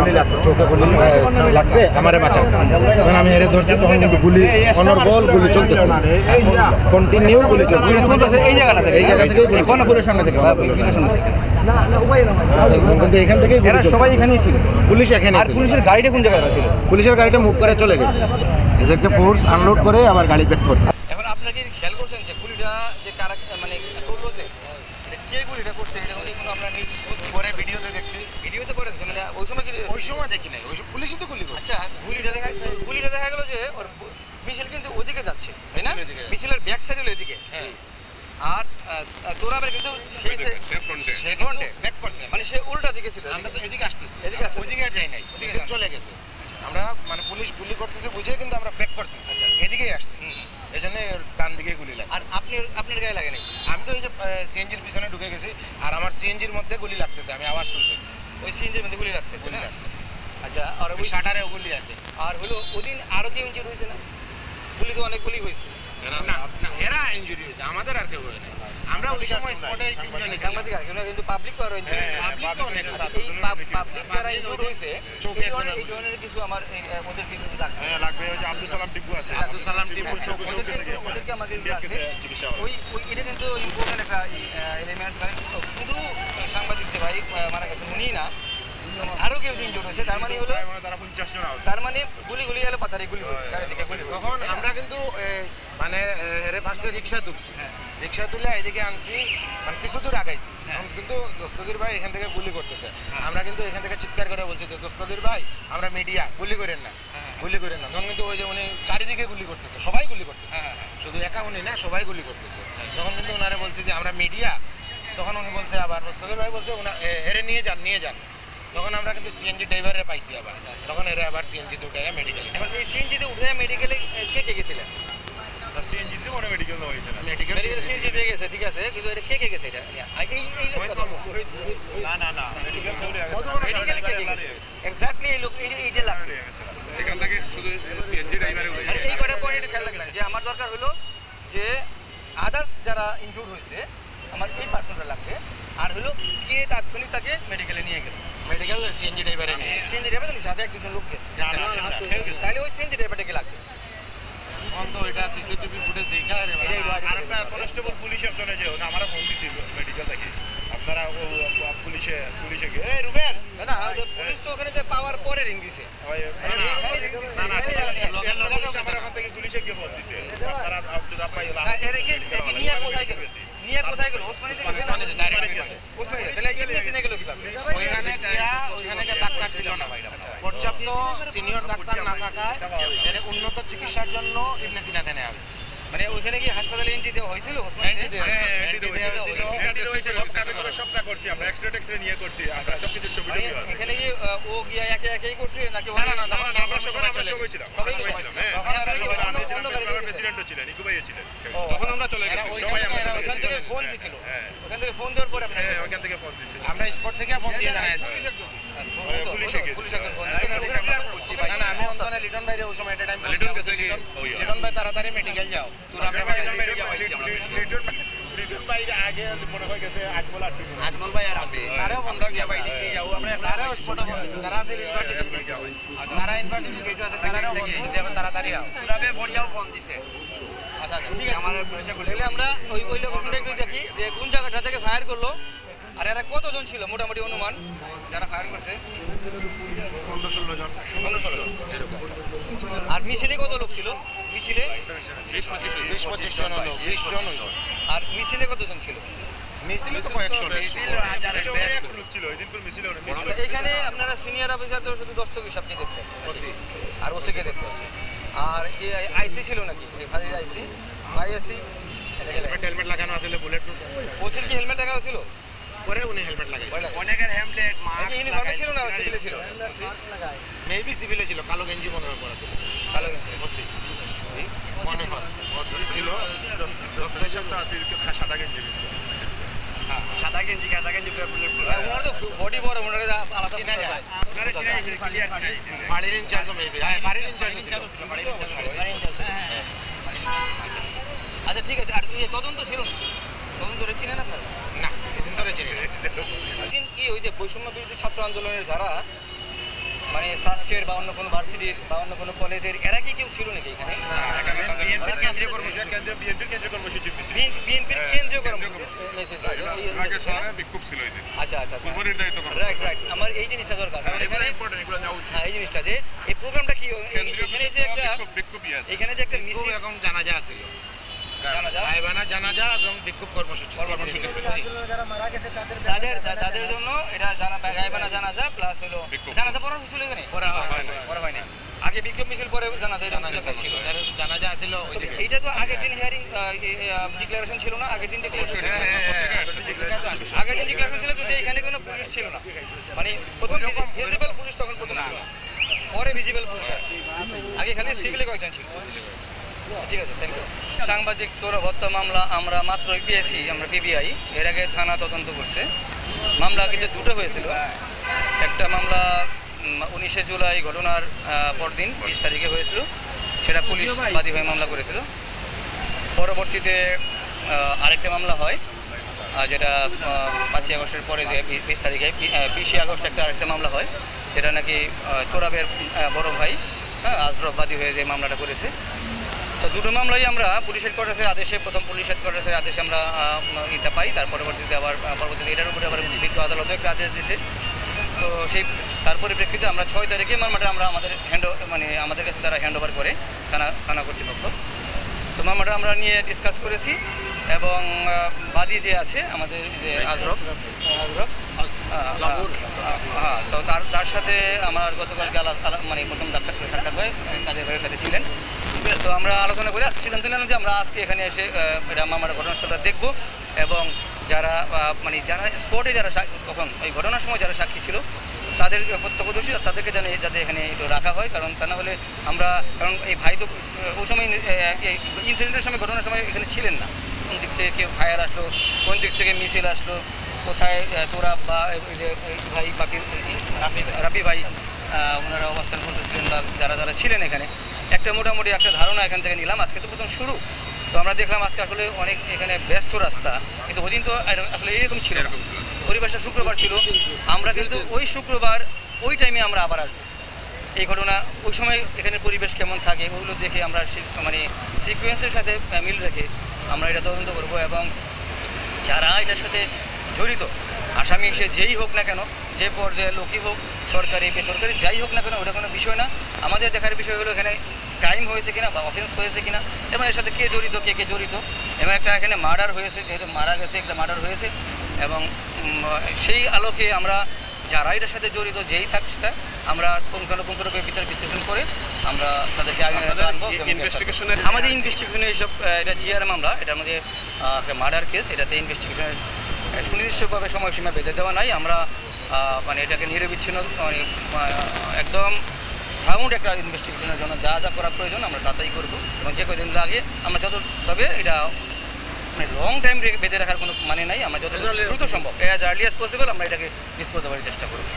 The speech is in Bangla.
গুলি লাগছে, চোখে গুলি লাগছে, আমারে বাঁচাও। তখন আমি হেরে ধরছি, তখন কিন্তু গুলি অনর্গল গুলি চলতেছে, কন্টিনিউ গুলি চলতেছে এই জায়গাটা থেকে, পুলিশের সামনে থেকে, কিন্তু এখান থেকে সবাই এখানেই ছিল, পুলিশ এখানে। আর পুলিশের গাড়িটা কোন জায়গায় ছিল? পুলিশের গাড়িটা মুভ করে চলে গেছে, এদেরকে ফোর্স আনলোড করে আবার গাড়ি ব্যাক করছে। এখন আপনারা কি খেয়াল করছেন যে গুলিটা যে কারা মানে করলো, যে কে গুলিটা করছে এটা কোনো আমরা পরে ভিডিওতে দেখছি, ভিডিওতে করে দেখছি, মানে ওই সময় দেখি নাই, ওই পুলিশই তো গুলি করছে। আচ্ছা, গুলিটা দেখা গেল যে ওর মিছিল কিন্তু ওদিকে যাচ্ছে, তাই না? মিছিলের ব্যাক সাইড হলো এদিকে, আর তোরাবের কিন্তু মানে সে উল্টা দিকে ছিল, আমরা তো এদিকে আসতেছি, ওইদিকে আর যাই নাই, চলে গেছে। আমরা মানে পুলিশ গুলি করতেছে বুঝে কিন্তু আমরা ব্যাক করছি, এদিকেই আসছি, এই জন্য ডান দিকে গুলি লাগছে। আর আপনার গায়ে লাগে নাই? আমি তো এই যে সিএনজির পিছনে ঢুকে গেছি, আর আমার সিএনজির মধ্যে গুলি লাগতেছে, আমি আওয়াজ শুনতেছি। ওই সিএনজির মধ্যে গুলি লাগছে? গুলি লাগছে। আচ্ছা, আর ওই শাটারেও গুলি আছে। আর হলো ওদিন আরো কি ইনজুরি হয়েছে না? গুলি তো অনেক গুলি হয়েছে। না, এরা ইনজুরি হয়েছে, আমাদের আর কেউ হয় না। আমরা ওই সময় স্পটে তিনজন সাংবাদিক, কিন্তু পাবলিক তো আর পাবলিক যারা ইনজুরি হয়েছে এই ধরনের কিছু আমার ওদের কিছু লাগবে। ওই যে আব্দুল সালাম টিপু আছে, আব্দুল সালাম টিপু ওদেরকে আমাদের ওই এটা কিন্তু ইম্পর্টেন্ট একটা এলিমেন্ট। মানে শুধু সাংবাদিক যে ভাই মারা গেছে উনিই না, আরো কেউ ইনজুরি হয়েছে, তার মানে হলো তারা 50 জন, তার মানে গুলি এলো পাথারে গুলি হয়েছে। তখন আমরা কিন্তু মানে এরে ফার্স্টে রিক্সা তুলছি, রিক্সা তুলে এইদিকে আনছি, মানে কিছু দূর আগাইছি, কিন্তু দস্তগীর ভাই এখান থেকে গুলি করতেছে। আমরা কিন্তু এখান থেকে চিৎকার করে বলছি যে দস্তগীর ভাই আমরা মিডিয়া, গুলি করেন না, গুলি করেন না। তখন কিন্তু ওই যে উনি চারিদিকে গুলি করতেছে, সবাই গুলি করতেছে, শুধু একা উনি না, সবাই গুলি করতেছে। তখন কিন্তু ওনারে বলছি যে আমরা মিডিয়া, তখন উনি বলছে আবার দস্তগীর ভাই বলছে এরে নিয়ে যান। তখন আমরা কিন্তু সিএনজি ড্রাইভারে পাইছি আবার, তখন এরা আবার সিএনজিতে উঠে মেডিকেলে। এখন এই সিএনজিতে উঠে মেডিকেলে কে গেছিলেন? সিএনজিতে মনে মেডিকেল হয়েছে না, মেডিকেল সিএনজিতে গেছে, ঠিক আছে, কিন্তু এটা কে গেছে? এটা এই লোক না মেডিকেল এক্স্যাক্টলি এই লোক এই যে লাগবে এখান থেকে শুধু সিএনজি ড্রাইভারে উঠে। এই কয়টা পয়েন্ট খেয়াল রাখবেন যে আমার দরকার হলো যে আদার্স যারা ইনজুর্ড হয়েছে আমার এই পার্সনটা লাগবে, আর হলো কে তাৎক্ষণিক তাকে মেডিকেলে নিয়ে গেল। মেডিকেল সিএনজি ড্রাইভারে নিয়ে, সিএনজি ড্রাইভার সাথে একজন লোক গেছে, তাহলে ওই সিএনজি ড্রাইভারটাকে লাগবে। তো এটা সিসিটিভি ফুটেজ দেখা আরেকটা কনস্টেবল পুলিশ একজনে যে আমরা ফোন দিছিল মেডিকেল থেকে, আপনারা পুলিশে এই রুবেল না পুলিশ তো ওখানে পাওয়ার পরে রিং দিছে, আমার ওখান থেকে পুলিশে গিয়ে ফোন দিছে, আপনারা আব্দুল রাব্বাই নিয়ে কোথায় গেল? ওসমানী গেছে, তাহলে এমনি নিয়ে গেল কিভাবে? ওইখানে গিয়ে ডাক্তার ছিল না, পর্যাপ্ত সিনিয়র ডাক্তার না থাকায় এর উন্নত চিকিৎসার জন্য ইবনে সিনাতে নেওয়া হয়েছে। মানে ওইখানে কি হাসপাতালে এন্ট্রি দেওয়া হয়েছিল? সবটা করছি আমরা, এক্সরে নিয়ে করছি আমরা, সবকিছু ছবি আছে। এখানে কি ও গিয়া একেই করছে নাকি? না আমরা সবাই ছিলাম, প্রেসিডেন্টও ছিলেন, ইকু ভাইও ছিলেন, তখন আমরা চলে গেছি সবাই। ওখান থেকে ফোন দিছিল, ওখান থেকে ফোন দেওয়ার পরে ওখান থেকে ফোন দিছিল, আমরা স্পট থেকে ফোন দিয়ে জানাই পুলিশে আমি অন্তনে লিটন ভাইরে ওই সময় একটা টাইম লিটন ভাই তাড়াতাড়ি মেডিকেল যাও, লিটন ভাইরে আগে মনে হয়ে গেছে আজমল ভাই আর আবে আরেও বন্ধ গিয়া ভাই দিছি যাও আমরা, তারাও স্পটে ফোন দিছে, তারা দিল ইউনিভার্সিটি গেট আছে, তারাও ফোন দিছে যে তাড়াতাড়ি আও, তুরাবে বড়িয়াও ফোন দিছে। আচ্ছা ঠিক আছে, আমাদের পুলিশে বলে আমরা ওই লোকটা একটু দেখি যে কোন জায়গাটা থেকে ফায়ার করলো, আর এরা কতজন ছিল মোটামুটি অনুমান যারা ফায়ার করছে? 15-16 জন। আর মিছিলে কত লোক ছিল? মিছিলে 20-25 জন হলো, 20 জন হলো। আর মিছিলে কতজন ছিল? মিছিলে তো কয়েকশো লোক ছিল, এখানে আপনারা সিনিয়র অফিসার তো শুধু দস্তগীর সাহেবকে দেখছেন আর ওসিকে দেখছেন, আর আইসি ছিল নাকি? ফাজিল আইসি আইএসি হেলমেট লাগানো আছে, বুলেট প্রুফ। ওসির কি হেলমেট লাগানো ছিল? পরে উনি হেলমেট লাগাই, অনেকের হেলমেট মাস্ক ইউনিফর্মে ছিল না সিভিলে ছিল? মেবি সিভিলে ছিল, কালো গেঞ্জি মনে হয় পরা ছিল, কালো গেঞ্জি ওসি মনে হয় ওসি ছিল, দস্তা হিসাব তো আছে সাদা গেঞ্জি, সাদা গেঞ্জি কাদা গেঞ্জি পুরো বুলেট প্রুফ। ওনার তো বডি বড়, ওনার আলাদা চিনা যায়, ওনারে চিনা যায় ক্লিয়ার চিনা যায়, বাড়ির ইনচার্জ মেবি, হ্যাঁ বাড়ির ইনচার্জ ছিল। আচ্ছা ঠিক আছে, আর তদন্ত ছিল না? তদন্ত ছিলেন আপনারা? না, এদিন ধরে চিনি না। কি ওই যে বৈষম্য বিরোধী ছাত্র আন্দোলনের যারা মানে সাস্টের বা অন্য কোনো ভার্সিটির বা অন্য কোনো কলেজের এরা কি কেউ ছিল নাকি এখানে? বিএনপির কেন্দ্রীয় কর্মসূচি বিএনপির কেন্দ্রীয় কর্মসূচি ছিল। বিএনপির কেন্দ্রীয় কর্মসূচি। ঢাকা শহরে বিক্ষোভ ছিল এই দিন। আচ্ছা আচ্ছা পূর্ব নির্ধারিত কর্মসূচি। রাইট রাইট, আমার এই জিনিসটা দরকার, কারণ এখানে হ্যাঁ এই জিনিসটা যে এই প্রোগ্রামটা কি এখানে যে একটা বিক্ষোভই আছে। এখানে যে একটা বিক্ষোভ মিছিল এবং জানাজা ছিল, জানাজা গায়েবানা জানাজা এবং বিক্ষোভ কর্মসূচি ছিল। তাদের জন্য এটা গায়েবানা জানাজা প্লাস হলো বিক্ষোভ। জানাজা পড়া হয়েছিল এখানে? করা হয় না। পড়া হয় না, আগে বিক্ষোভ মিছিল পরে জানাজা এটা ছিল। জানাজা ছিল ওইদিকে। এইটা তো আগের দিন হিয়ারিং ডিক্লারেশন ছিল না? আগের দিন ডিক্লারেশন হ্যাঁ হ্যাঁ আগের দিন ডিক্লারেশন ছিল, কিন্তু এখানে কোনো পুলিশ ছিল না। মানে প্রথম ভিজিবল পুলিশ তখন প্রথম ছিল, পরে ভিজিবল পুলিশ আসছে। আগে খালি সিভিলে কয়েকজন ছিল। ঠিক আছে, থ্যাংক ইউ। সাংবাদিক তোরা হত্যা মামলা আমরা মাত্র পেয়েছি, আমরা পিবিআই এর আগে থানা তদন্ত করছে। মামলা কিন্তু দুটো হয়েছিল। একটা মামলা 19শে জুলাই ঘটনার পরদিন 20 তারিখে হয়েছিল, সেটা পুলিশ বাদী হয়ে মামলা করেছিল। পরবর্তীতে আরেকটা মামলা হয় যেটা 5ই আগস্টের পরে যে 20 তারিখে 20 আগস্ট আরেকটা মামলা হয়, যেটা নাকি তোরাবের বড় ভাই আজরফ বাদী হয়ে যে মামলাটা করেছে। তো দুটো মামলাই আমরা পুলিশ হেডকোয়ার্টার্সের আদেশে, প্রথম পুলিশ হেডকোয়ার্টার্সের আদেশে আমরা এটা পাই। তার পরবর্তীতে এটার উপরে আবার বিজ্ঞ আদালতে একটা আদেশ দিয়েছে। তো তার পরিপ্রেক্ষিতে আমরা 6 তারিখে মামলাটা আমরা আমাদের কাছে তারা হ্যান্ড ওভার করে থানা কর্তৃপক্ষ। তো মামলাটা আমরা নিয়ে ডিসকাস করেছি এবং বাদী যে আছে আমাদের যে আজরফ হ্যাঁ, তো তার সাথে আমার গতকালকে প্রথম সাক্ষাৎ হয়, কাজের ভাইয়ের সাথে ছিলেন। তো আমরা আলোচনা করে আজকে সিদ্ধান্ত নিলাম যে আমরা আজকে এখানে এসে এটা মামলার ঘটনাস্থলটা দেখব এবং যারা স্পটে যারা তখন ওই ঘটনার সময় যারা সাক্ষী ছিল তাদের প্রত্যক্ষদর্শী তাদেরকে যাতে এখানে রাখা হয়, কারণ তা না হলে কারণ এই ভাই তো ওই সময় ইনসিডেন্টের সময় ঘটনার সময় এখানে ছিলেন না। কোন দিক থেকে কেউ ফায়ার আসলো, কোন দিক থেকে মিছিল আসলো, কোথায় তোরা বা ভাই রাবি ভাই ওনারা অবস্থান করতেছিলেন বা যারা ছিলেন এখানে, একটা মোটামুটি একটা ধারণা এখান থেকে নিলাম। আজকে তো প্রথম শুরু, তো আমরা দেখলাম আজকে আসলে অনেক এখানে ব্যস্ত রাস্তা, কিন্তু ওই দিন তো আসলে এরকম ছিল। পরিবেশটা শুক্রবার ছিল, আমরা কিন্তু ওই শুক্রবার ওই টাইমে আমরা আবার আসবো। এই ঘটনা ওই সময় এখানে পরিবেশ কেমন থাকে ওগুলো দেখে আমরা সিকোয়েন্সের সাথে মিল রেখে আমরা এটা তদন্ত করব এবং যারা এটার সাথে জড়িত আসামি সে যেই হোক না কেন, যে পর্যায়ে লোকই হোক, সরকারি বেসরকারি যাই হোক না কেন, ওটা কোনো বিষয় না। আমাদের দেখার বিষয় হলো এখানে ক্রাইম হয়েছে কিনা বা অফেন্স হয়েছে কিনা এবং এর সাথে কে জড়িত এবং একটা এখানে মার্ডার হয়েছে, যেহেতু মারা গেছে একটা মার্ডার হয়েছে এবং সেই আলোকে আমরা যারা এটার সাথে জড়িত যেই থাক সেটা আমরা পুঙ্খানুপুঙ্খরূপে বিচার বিশ্লেষণ করে আমরা তাদেরকে আনবো। আমাদের ইনভেস্টিগেশনে এইসব এটা জিআর মামলা, এটার মধ্যে একটা মার্ডার কেস, এটাতে ইনভেস্টিগেশনের সুনির্দিষ্টভাবে সময়সীমা বেঁধে দেওয়া নাই। আমরা এটাকে নিরবিচ্ছিন্ন একদম সাউন্ড একটা ইনভেস্টিগেশনের জন্য যা করা প্রয়োজন আমরা তাই করবো এবং যে কদিন লাগে আমরা তবে এটা লং টাইম বেঁধে রাখার কোনো মানে নাই। আমরা যত দ্রুত সম্ভব অ্যাজ আর্লি অ্যাজ পসিবল আমরা এটাকে ডিসপোজ করার চেষ্টা করব।